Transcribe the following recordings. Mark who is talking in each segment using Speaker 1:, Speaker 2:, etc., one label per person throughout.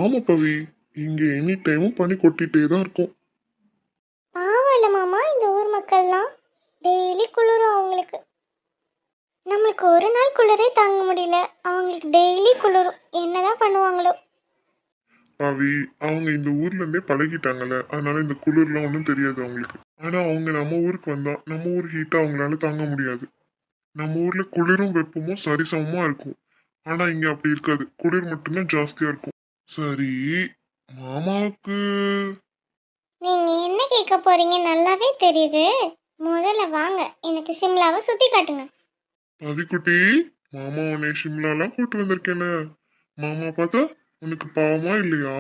Speaker 1: ஆமா பவி, இங்க எனி டைமும் பனி கொட்டிட்டே தான் இருக்கும்.
Speaker 2: பாவம் இல்ல மாமா, இந்த ஊர் மக்கள்லாம் டெய்லி குளிரும் அவங்களுக்கு. நம்மளுக்கு ஒரு நாள் குளிரே தாங்க முடியல, அவங்களுக்கு டெய்லி குளிரும். என்னதான் பண்ணுவாங்களோ.
Speaker 1: பவி, அவங்க இந்த ஊர்ல இருந்தே பழகிட்டாங்கல்ல, அதனால இந்த குளிர்லாம் ஒன்றும் தெரியாது அவங்களுக்கு. ஆனா அவங்க நம்ம ஊருக்கு வந்தா நம்ம ஊர் ஹீட்டை அவங்களால தாங்க முடியாது. நம்ம ஊர்ல குளிரும் வெப்பமும் சரிசமமா இருக்கும். ஆனா இங்க அப்படி இருக்காது, குளிர் மட்டும்தான் ஜாஸ்தியா இருக்கும். சரி, மாமாவுக்கு
Speaker 2: நீங்க என்ன கேட்க போறீங்க நல்லாவே தெரியுது. முதல்ல வாங்க, எனக்கு சிம்லாவை சுத்தி காட்டுங்க.
Speaker 1: பவிக்குட்டி, மாமா உன்னை ஷிம்லாலாம் கூட்டு வந்திருக்கேன்னு மாமா பார்த்தா உனக்கு பாவமா இல்லையா?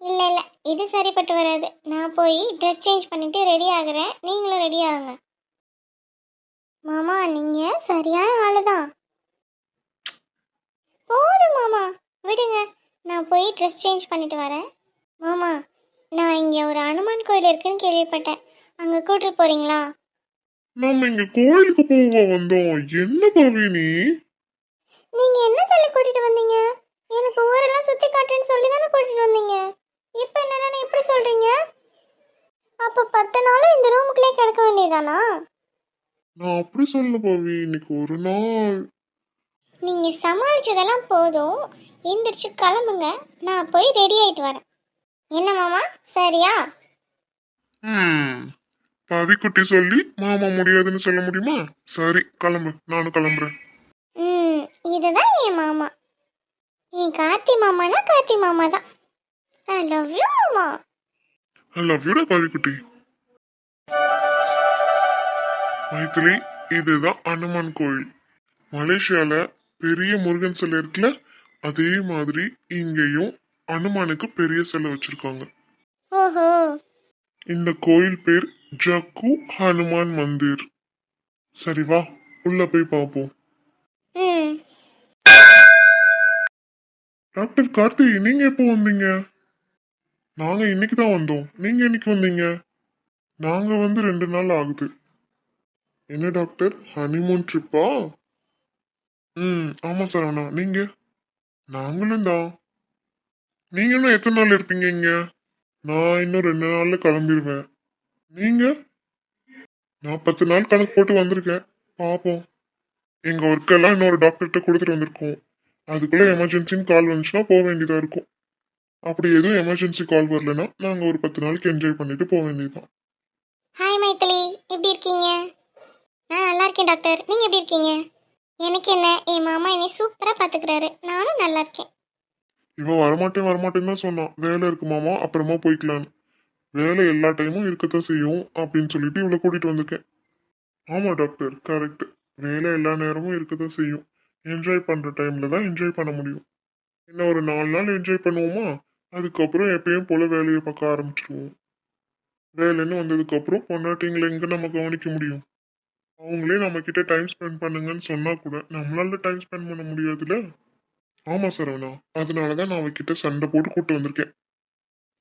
Speaker 2: இல்ல இல்ல, இது சரிப்பட்டு வராது. நான் போய் ட்ரெஸ் சேஞ்ச் பண்ணிட்டு ரெடி ஆகுறேன், நீங்களும் ரெடி ஆகுங்க. மாமா நீங்க சரியான ஆளுதான். போதும் மாமா, விடுங்க, நான் போய் ட்ரெஸ் சேஞ்ச் பண்ணிட்டு வரேன். மாமா, நான் இங்கே ஒரு அனுமான் கோயில் இருக்குன்னு கேள்விப்பட்டேன், அங்கே கூட்டிட்டு போறீங்களா?
Speaker 1: நம்ம இங்க கோயிலுக்கு போக வந்தோம். என்ன பவி நீ?
Speaker 2: நீங்கள் என்ன சொல்லி கூட்டிட்டு வந்தீங்க? எனக்கு ஊரெல்லாம் சுற்றி காட்டுன்னு சொல்லி தானே கூட்டிட்டு வந்தீங்க. இப்போ என்னடா இப்படி சொல்கிறீங்க? அப்போ 10 நாளும் இந்த ரூமுக்குள்ளே கிடக்க வேண்டியதானா?
Speaker 1: நான் அப்படி சொல்ல பவி, இன்னைக்கு ஒரு நாள்.
Speaker 2: நீங்கள் சமாளிச்சதெல்லாம் போதும், எந்திரிச்சு கிளம்புங்க, நான் போய் ரெடி ஆயிட்டு வரேன். என்ன மாமா, சரியா?
Speaker 1: பவிக்குட்டி சொல்லி மாமா முடியாதுன்னு சொல்ல முடியுமா? சரி கிளம்பு, நானும் கிளம்புறேன்.
Speaker 2: இதுதான் என் மாமா. என் கார்த்தி மாமானா கார்த்தி மாமா தான். ஐ லவ் யூ மாமா.
Speaker 1: ஐ லவ் யூ பவிக்குட்டி. மைத்திலி, இதுதான் அனுமான் கோயில். மலேசியால பெரிய முருகன் சிலை இருக்குல்ல, அதே மாதிரி இங்கேயும் அனுமானுக்கு பெரிய சிலை வச்சிருக்காங்க.
Speaker 2: ஓஹோ.
Speaker 1: இந்த கோயில் பேர் ஜக்கு ஹனுமான் மந்திர். சரி வா, உள்ள போய் பார்ப்போம். டாக்டர் கார்த்தி, நீங்க எப்போ வந்தீங்க? நாங்க இன்னைக்கு தான் வந்தோம். நீங்க என்னைக்கு வந்தீங்க? நாங்க வந்து 2 நாள் ஆகுது. என்ன டாக்டர், ஹனிமூன் ட்ரிப்பா? ஆமா சரவணா. நீங்க? நாங்களும் தான். நீங்க இன்னும் எத்தனை நாள் இருப்பீங்க இங்க? நான் இன்னும் 2 நாள்ல கிளம்பிடுவேன். நீங்க? நான் 10 நாள் கணக்கு போட்டு வந்திருக்கேன். பாப்போம். எங்க ஒர்க்கெல்லாம் இன்னொரு டாக்டர்கிட்ட கொடுத்துட்டு வந்திருக்கோம். அதுக்குள்ள எமர்ஜென்சின்னு கால் வந்துச்சுன்னா போக வேண்டியதா இருக்கும். அப்படி எதுவும் எமர்ஜென்சி கால் வரலன்னா நாங்க ஒரு 10 நாளைக்கு என்ஜாய் பண்ணிட்டு போக வேண்டியதுதான்.
Speaker 2: ஹாய் மைத்திலி, எப்படி இருக்கீங்க? நான் நல்லா இருக்கேன் டாக்டர், நீங்க எப்படி இருக்கீங்க? எனக்கு என்ன, என் மாமா என்னை சூப்பரா பாத்துக்கிறாரு, நானும் நல்லா இருக்கேன்.
Speaker 1: இவன் வரமாட்டேன்னு தான் சொன்னான். வேலை இருக்கு மாமா, அப்புறமா போய்க்கலான்னு. வேலை எல்லா டைமும் இருக்கத்தான் செய்யும் அப்படின்னு சொல்லிட்டு இவ்வளோ கூட்டிட்டு வந்திருக்கேன். ஆமா டாக்டர், கரெக்ட். வேலை எல்லா நேரமும் இருக்கத்தான் செய்யும். என்ஜாய் பண்ற டைம்ல தான் என்ஜாய் பண்ண முடியும். இன்னும் ஒரு 4 நாள் என்ஜாய் பண்ணுவோமா, அதுக்கப்புறம் எப்பயும் போல வேலையை பார்க்க ஆரம்பிச்சிருவோம். வேலைன்னு வந்ததுக்கு அப்புறம் பொண்டாட்டிங்களை எங்க நம்ம கவனிக்க முடியும்? அவங்களே நம்ம கிட்ட டைம் ஸ்பெண்ட் பண்ணுங்கன்னு சொன்னா கூட நம்மளால டைம் ஸ்பெண்ட் பண்ண முடியாதுல்ல. ஆமா சரவணா, அதனாலதான் நான் அவகிட்ட சண்டை போட்டு கூட்டு வந்திருக்கேன்.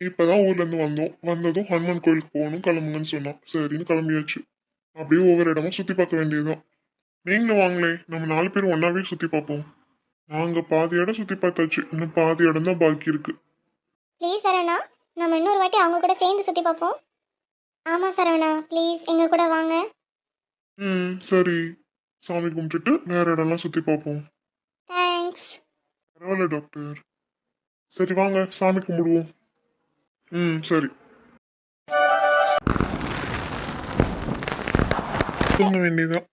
Speaker 1: இப்பதான் ஊர்ல இருந்து வந்தோம். வந்ததும் ஹனுமான் கோயிலுக்கு போகணும், கிளம்புங்கன்னு சொன்னான். சரின்னு கிளம்பியாச்சு. அப்படியே ஒவ்வொரு இடமா சுத்தி பார்க்க வேண்டியதுதான். நீங்களும் வாங்களே, நம்ம 4 பேரும் ஒன்னாவே சுத்தி பார்ப்போம். நாங்க பாதி இடம் சுத்தி பார்த்தாச்சு, இன்னும் பாதி இடம் தான் பாக்கி இருக்கு.
Speaker 2: ப்ளீஸ் சரவணா, நம்ம இன்னொரு வாட்டி அவங்க கூட சேர்ந்து சுத்தி பார்ப்போம். ஆமா சரவணா, ப்ளீஸ் எங்க கூட வாங்க.
Speaker 1: சரி. சாமி கும்பிட்டுட்டு வேற இடம்லாம் சுத்தி பார்ப்போம்.
Speaker 2: தேங்க்ஸ்.
Speaker 1: பரவாயில்ல டாக்டர். சரி வாங்க, சாமி கும்பிடுவோம். சரி. தூங்க வேண்டியதான்.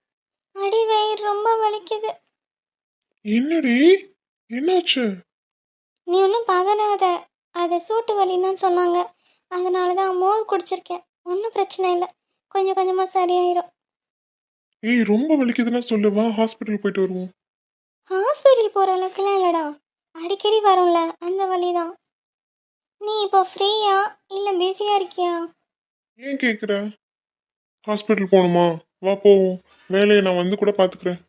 Speaker 2: அடி வயிறு ரொம்ப வலிக்குது.
Speaker 1: என்னடி, என்னாச்சு?
Speaker 2: நீ ஒன்றும் பதறாத, அது சூட்டு வலின்னு தான் சொன்னாங்க, அதனால தான் மோர் குடிச்சிருக்கேன். ஒன்றும் பிரச்சனை இல்லை, கொஞ்சம் கொஞ்சமாக சரியாயிரும்.
Speaker 1: ஏய், ரொம்ப வலிக்குதுன்னா சொல்லு, வா ஹாஸ்பிட்டல் போயிட்டு வருவோம்.
Speaker 2: ஹாஸ்பிட்டல் போகிற அளவுக்குலாம் இல்லைடா, அடிக்கடி வரும்ல அந்த வலி தான். நீ இப்போ ஃப்ரீயா இல்லை பிஸியாக இருக்கியா?
Speaker 1: ஏன் கேட்குற? ஹாஸ்பிட்டல் போகணுமா? வா போவோம். வேலையை நான் வந்து கூட பார்த்துக்கிறேன்.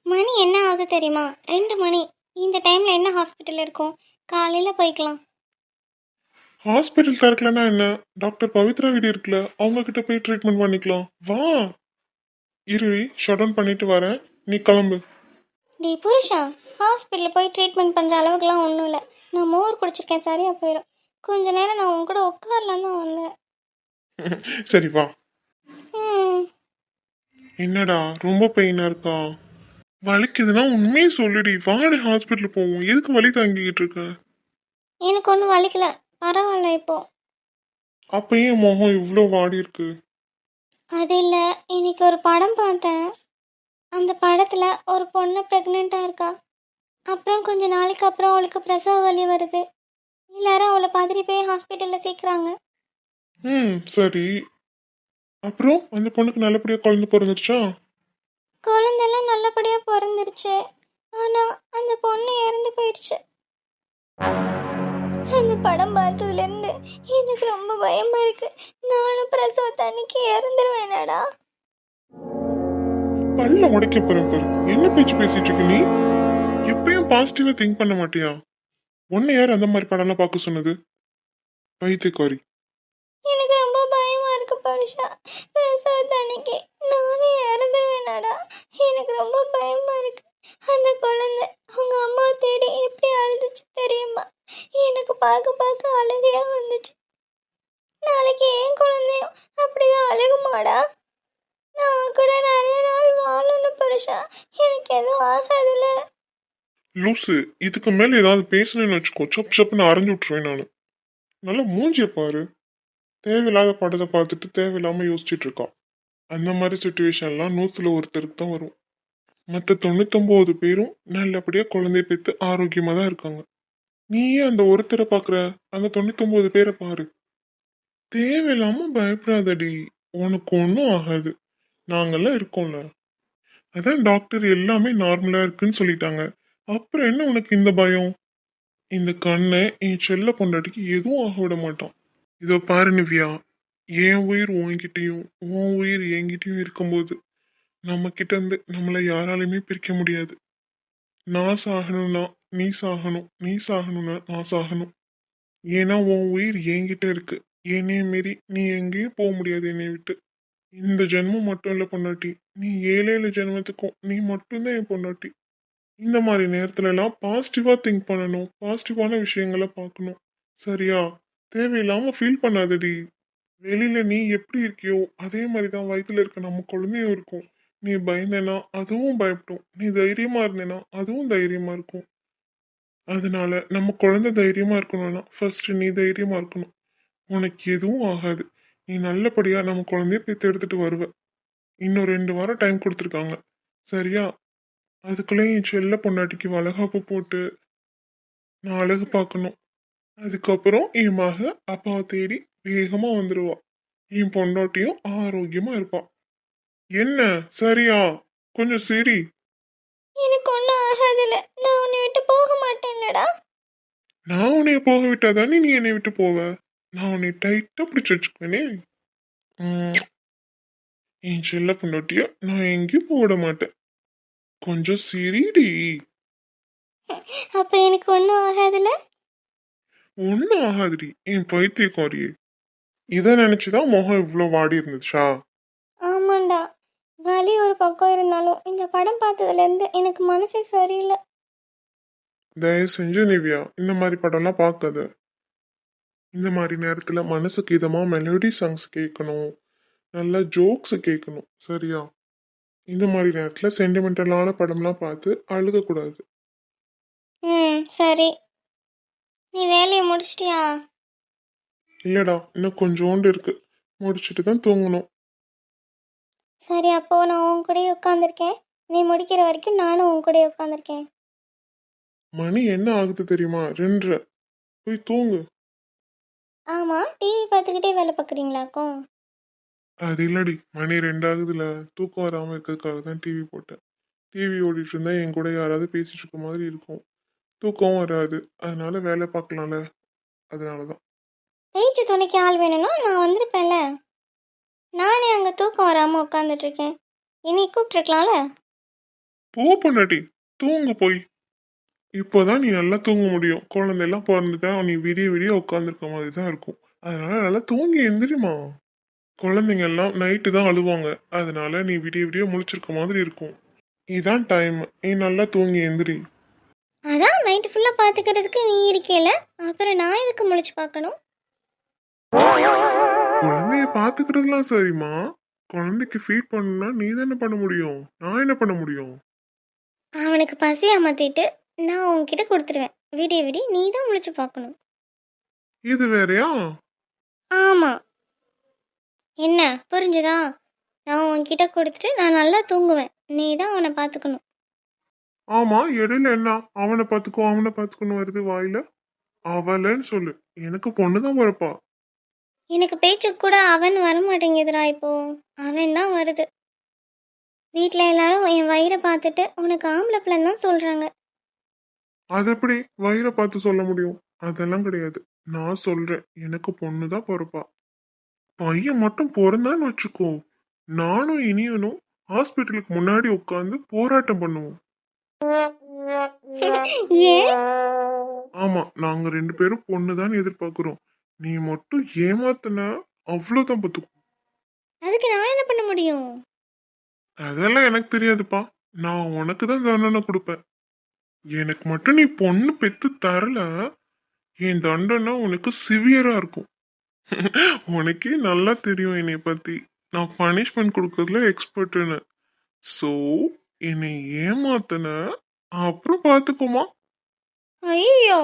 Speaker 2: மணி என்ன ஆகுது தெரியுமா? 2 மணி. இந்த டைமில் என்ன ஹாஸ்பிட்டல் இருக்கும்? காலையில் போய்க்கலாம்.
Speaker 1: ஹாஸ்பிட்டல் திறக்கலன்னா என்ன? டாக்டர் பவித்ரா வீடு இருக்குல்ல, அவங்க கிட்ட போய் ட்ரீட்மெண்ட் பண்ணிக்கலாம். வா. இரு, ஷட் டவுன் பண்ணிட்டு வரேன். நீ கிளம்பு.
Speaker 2: டே புருஷா, ஹாஸ்பிட்டலில் போய் ட்ரீட்மெண்ட் பண்ணுற அளவுக்குலாம் ஒன்றும் இல்லை. நான் மோர் குடிச்சிருக்கேன், சரியாக போயிடும். கொஞ்ச நேரம் நான் உன் கூட உட்காரலாம் தான் வந்தேன்.
Speaker 1: சரி வா.
Speaker 2: ம்.
Speaker 1: என்னடா ரொம்ப பெயினா இருக்கா? வலிக்குதுன்னா உண்மையே சொல்லுடி. வாடி ஹாஸ்பிட்டல் போவோம். எதுக்கு வலி தாங்கிக்கிட்டு இருக்க?
Speaker 2: எனக்கு ஒன்றும் வலிக்கல, பரவாயில்ல இப்போ.
Speaker 1: அப்ப ஏன் முகம் இவ்வளோ வாடி இருக்கு?
Speaker 2: அது இல்லை, இன்னைக்கு ஒரு படம் பார்த்தேன். அந்த படத்தில் ஒரு பொண்ணு ப்ரெக்னெண்ட்டாக இருக்கா. அப்புறம் கொஞ்ச நாளைக்கு அப்புறம் அவளுக்கு பிரசவ வலி வருது. எல்லாரும் அவளை பதறி போய் ஹாஸ்பிட்டலில் சேர்க்குறாங்க.
Speaker 1: சரி. அப்புறம் அந்த பொண்ணுக்கு நல்லபடியா குழந்தை பிறந்துருச்சா?
Speaker 2: குழந்தெல்லாம் நல்லபடியாக பிறந்துருச்சு. ஆனால் அந்த பொண்ணு இறந்து போயிடுச்சு. அந்த படம் பார்த்ததுலேருந்து எனக்கு ரொம்ப பயமாக இருக்கு. நானும் பிரசவத்தை அன்னைக்கு இறந்துருவேனடா.
Speaker 1: பல்ல உடைக்க போறேன் பாரு. என்ன பேச்சு பேசிட்டு இருக்க நீ? எப்பயும் பாசிட்டிவா திங்க் பண்ண மாட்டியா? உன்னை யார் அந்த மாதிரி படம்லாம் பார்க்க சொன்னது? பைத்தியக்காரி.
Speaker 2: எனக்கு ரொம்ப பயமாக இருக்கு பரிஷா. பிரசவத்தை அன்னைக்கு நானே இறந்துருவேனடா. எனக்கு ரொம்ப பயமாக இருக்கு. அந்த குழந்தை அவங்க அம்மா தேடி எப்படி அழுதுச்சு தெரியுமா? எனக்கு பார்க்க பார்க்க அழுகையா வந்துச்சு. நாளைக்கு என் குழந்தையும் அப்படிதான் அழுகுமாடா? நான் கூட நிறைய நாள் வாழணும் பரிஷா. எனக்கு எதுவும் ஆகாதுல்ல.
Speaker 1: லூசு, இதுக்கு மேல ஏதாவது பேசணும்னு வச்சுக்கோ, சப்பு சப்புன்னு அரைஞ்சு விட்டுருவேன் நானு. நல்லா மூஞ்சிய பாரு. தேவையில்லாத படத்தை பார்த்துட்டு தேவையில்லாம யோசிச்சுட்டு இருக்கா. அந்த மாதிரி சுச்சுவேஷன்லாம் 100ல் ஒருத்தருக்கு தான் வரும். மற்ற 99 பேரும் நல்லபடியா குழந்தைய பெற்று ஆரோக்கியமா தான் இருக்காங்க. நீயே அந்த ஒருத்தரை பாக்குற, அந்த 99 பேரை பாரு. தேவையில்லாம பயப்படாதடி. உனக்கு ஒன்றும் ஆகாது. நாங்கெல்லாம் இருக்கோம்ல. அதான் டாக்டர் எல்லாமே நார்மலா இருக்குன்னு சொல்லிட்டாங்க. அப்புறம் என்ன உனக்கு இந்த பயம்? இந்த கண்ணை என் செல்ல பொண்டாட்டிக்கு எதுவும் ஆக விட மாட்டான். இதோ பாரு நிவ்யா, என் உயிர் உன்கிட்டயும் உன் உயிர் என்கிட்டயும் இருக்கும்போது நம்ம கிட்ட இருந்து நம்மளை யாராலையுமே பிரிக்க முடியாது. நான் சாகணும்னா நீ சாகணும், நீ சாகணும்னா நான் சாகணும். ஏன்னா உன் உயிர் என்கிட்ட இருக்கு. என்னைய மீறி நீ எங்கேயும் போக முடியாது என்னை விட்டு. இந்த ஜென்மம் மட்டும் இல்ல பொண்டாட்டி, நீ 7 ஜென்மத்துக்கும் நீ மட்டும்தான் என் பொண்டாட்டி. இந்த மாதிரி நேரத்துல எல்லாம் பாசிட்டிவா திங்க் பண்ணணும். பாசிட்டிவான விஷயங்களை பார்க்கணும். சரியா? தேவையில்லாம ஃபீல் பண்ணாதடி. வெளியில நீ எப்படி இருக்கியோ அதே மாதிரி தான் வயித்துல இருக்க நம்ம குழந்தையும் இருக்கும். நீ பயந்தேனா அதுவும் பயப்படும். நீ தைரியமா இருந்தேனா அதுவும் தைரியமா இருக்கும். அதனால நம்ம குழந்தை தைரியமா இருக்கணும்னா ஃபர்ஸ்ட் நீ தைரியமா இருக்கணும். உனக்கு எதுவும் ஆகாது. நீ நல்லபடியா நம்ம குழந்தைய பெத்து எடுத்துட்டு வருவ. இன்னும் 2 வாரம் டைம் கொடுத்துருக்காங்க. சரியா? அதுக்குள்ளே என் செல்ல பொண்டாட்டிக்கு வளகாப்பு போட்டு நான் அழகு பார்க்கணும். அதுக்கப்புறம் என் மக அப்பாவை தேடி வேகமா வந்துருவா. என் பொண்டாட்டியும் ஆரோக்கியமா இருப்பா. என்ன? சரியா? கொஞ்சம் சரி.
Speaker 2: எனக்கு ஒன்றும் ஆகாதுல்ல. நான் உன்னை விட்டு போக மாட்டேன்லடா.
Speaker 1: நான் உன்னைய போக விட்டாதானே நீ என்னை விட்டு போவ. நான் உன்னை டைட்டா பிடிச்சு வச்சுக்குவேனே. உம், என் செல்ல பொண்டாட்டிய நான் எங்கேயும் போக விட மாட்டேன். கொஞ்சம் சிரிடி.
Speaker 2: அப்போ எனக்கு ஒன்றும் ஆகாதுல்ல.
Speaker 1: ஒன்னும் ஆகாதுடி என் பைத்தியக்காரியே. இதை நினைச்சுதான் முகம் இவ்வளோ வாடி இருந்துச்சா?
Speaker 2: ஆமாண்டா, வலி ஒரு பக்கம் இருந்தாலும் இந்த படம் பார்த்ததுலேருந்து எனக்கு மனசே சரியில்லை.
Speaker 1: தயவு செஞ்சு நிவ்யா இந்த மாதிரி படம்லாம் பார்க்காத. இந்த மாதிரி நேரத்துல மனசுக்கு இதமா மெலோடி சாங்ஸ் கேட்கணும். நல்லா ஜோக்ஸ் கேட்கணும். சரியா? இந்த மாதிரி நேரத்துல சென்டிமெண்டலான படம்லாம் பார்த்து அழுகக்கூடாது.
Speaker 2: ம், சரி. நீ வேலையை முடிச்சிட்டியா?
Speaker 1: இல்லடா, இன்னும் கொஞ்சோண்டு இருக்கு. முடிச்சுட்டு தான் தூங்கணும்.
Speaker 2: சரி, அப்போ நான் உன் கூடயே உட்காந்துருக்கேன். நீ முடிக்கிற வரைக்கும் நானும் உன் கூடயே உட்காந்துருக்கேன்.
Speaker 1: மணி என்ன ஆகுது தெரியுமா? 2:30. போய் தூங்கு.
Speaker 2: ஆமாம், டிவி பார்த்துக்கிட்டே வேலை பார்க்குறீங்களாக்கும்?
Speaker 1: அது இல்லடி, மணி 2 ஆகுதுல. தூக்கம் வராம இருக்கிறதுக்காக தான் டிவி போட்டேன். டிவி ஓடிட்டு இருந்தா என் கூட யாராவது பேசிட்டு இருக்க மாதிரி இருக்கும். தூக்கம் வராது. அதனால வேலை பார்க்கலாம்ல. அதனாலதான்.
Speaker 2: பேச்சு துணைக்கு ஆள் வேணும்னா நான் வந்திருப்பேன்ல. நானே அங்கே தூக்கம் வராமல் உட்காந்துட்ருக்கேன். இனி கூப்பிட்ருக்கலாம்ல.
Speaker 1: போ பொண்டாட்டி, தூங்கு போய். இப்போதான் நீ நல்லா தூங்க முடியும். குழந்தையெல்லாம் பிறந்துட்டா நீ விடிய விடிய உட்காந்துருக்க மாதிரி தான் இருக்கும். அதனால நல்லா தூங்கி எந்திரிமா. குழந்தைங்க எல்லாம் நைட்டு தான் அழுவாங்க. அதனால நீ விடிய விடிய முழிச்சிருக்க மாதிரி இருக்கும். இதான் டைம். நீ நல்லா தூங்கி எந்திரி.
Speaker 2: அதான் நைட்டு ஃபுல்லாக பார்த்துக்கிறதுக்கு நீ இருக்கேல, அப்புறம் நான் எதுக்கு முழிச்சு பார்க்கணும்?
Speaker 1: குழந்தைய பாத்துக்கிறதுலாம் சரிம்மா. குழந்தைக்கு ஃபீட் பண்ணணும்னா நீ தானே பண்ண முடியும். நான் என்ன பண்ண முடியும்?
Speaker 2: அவனுக்கு பசி அமர்த்திட்டு நான் உன்கிட்ட கொடுத்துருவேன். விடிய விடிய நீ தான் முழிச்சு பார்க்கணும்.
Speaker 1: இது வேறயா?
Speaker 2: ஆமாம். என்ன புரிஞ்சுதா? நான் உன்கிட்ட கொடுத்துட்டு நான் நல்லா தூங்குவேன். நீ தான் அவனை பார்த்துக்கணும்.
Speaker 1: ஆமா, இடையில என்ன அவனை பாத்துக்கோ அவனை பாத்துக்கணும் வருது வாயில? அவளன்னு சொல்லு. எனக்கு பொண்ணுதான் பிறப்பா.
Speaker 2: எனக்கு பேச்சுக்கு கூட அவன் வர மாட்டேங்குதுடா இப்போ. அவன் தான் வருது. வீட்டில் எல்லாரும் என் வயிறை பார்த்துட்டு உனக்கு ஆம்பளை பிள்ளைன்னு தான் சொல்கிறாங்க.
Speaker 1: அது எப்படி வயிறை பார்த்து சொல்ல முடியும்? அதெல்லாம் கிடையாது. நான் சொல்றேன், எனக்கு பொண்ணுதான் பிறப்பா. பையன் மட்டும் பிறந்தான்னு வச்சுக்கோ, நானும் இனியனும் ஹாஸ்பிட்டலுக்கு முன்னாடி உட்காந்து போராட்டம் பண்ணுவோம்.
Speaker 2: ஏன்?
Speaker 1: ஆமா, நாங்க 2 பேரும் பொண்ணுதான் எதிர்பார்க்கிறோம். நீ மட்டும் ஏமாத்துன அவ்வளவுதான் பாத்துக்கோ.
Speaker 2: அதுக்கு நான் என்ன பண்ண முடியும்?
Speaker 1: அதெல்லாம் எனக்கு தெரியாதுப்பா. நான் உனக்கு தான் தண்டனை கொடுப்பேன். எனக்கு மட்டும் நீ பொண்ணு பெத்து தரல, என் தண்டனை உனக்கு சிவியரா இருக்கும். உனக்கே நல்லா தெரியும் என்னை பத்தி. நான் பனிஷ்மெண்ட் கொடுக்கறதுல எக்ஸ்பர்ட்னு. சோ என்னை ஏமாத்துன அப்புறம் பாத்துக்கோமா.
Speaker 2: ஐயோ,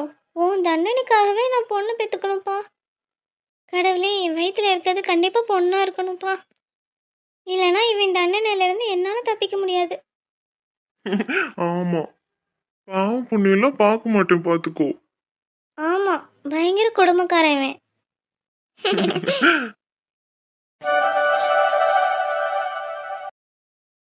Speaker 2: உன் தண்டனைக்காகவே நான் பொண்ணு பெற்றுக்கணும்ப்பா. கடவுளே, என் வயிற்றுல இருக்கிறது கண்டிப்பாக பொண்ணாக இருக்கணும்ப்பா. இல்லைனா இவன் தண்டனையிலேருந்து என்னால் தப்பிக்க முடியாது.
Speaker 1: ஆமா, பாவம் புண்ணியெல்லாம் பார்க்க மாட்டேன் பாத்துக்கோ.
Speaker 2: ஆமாம், பயங்கர கொடுமைக்காரன் இவன்.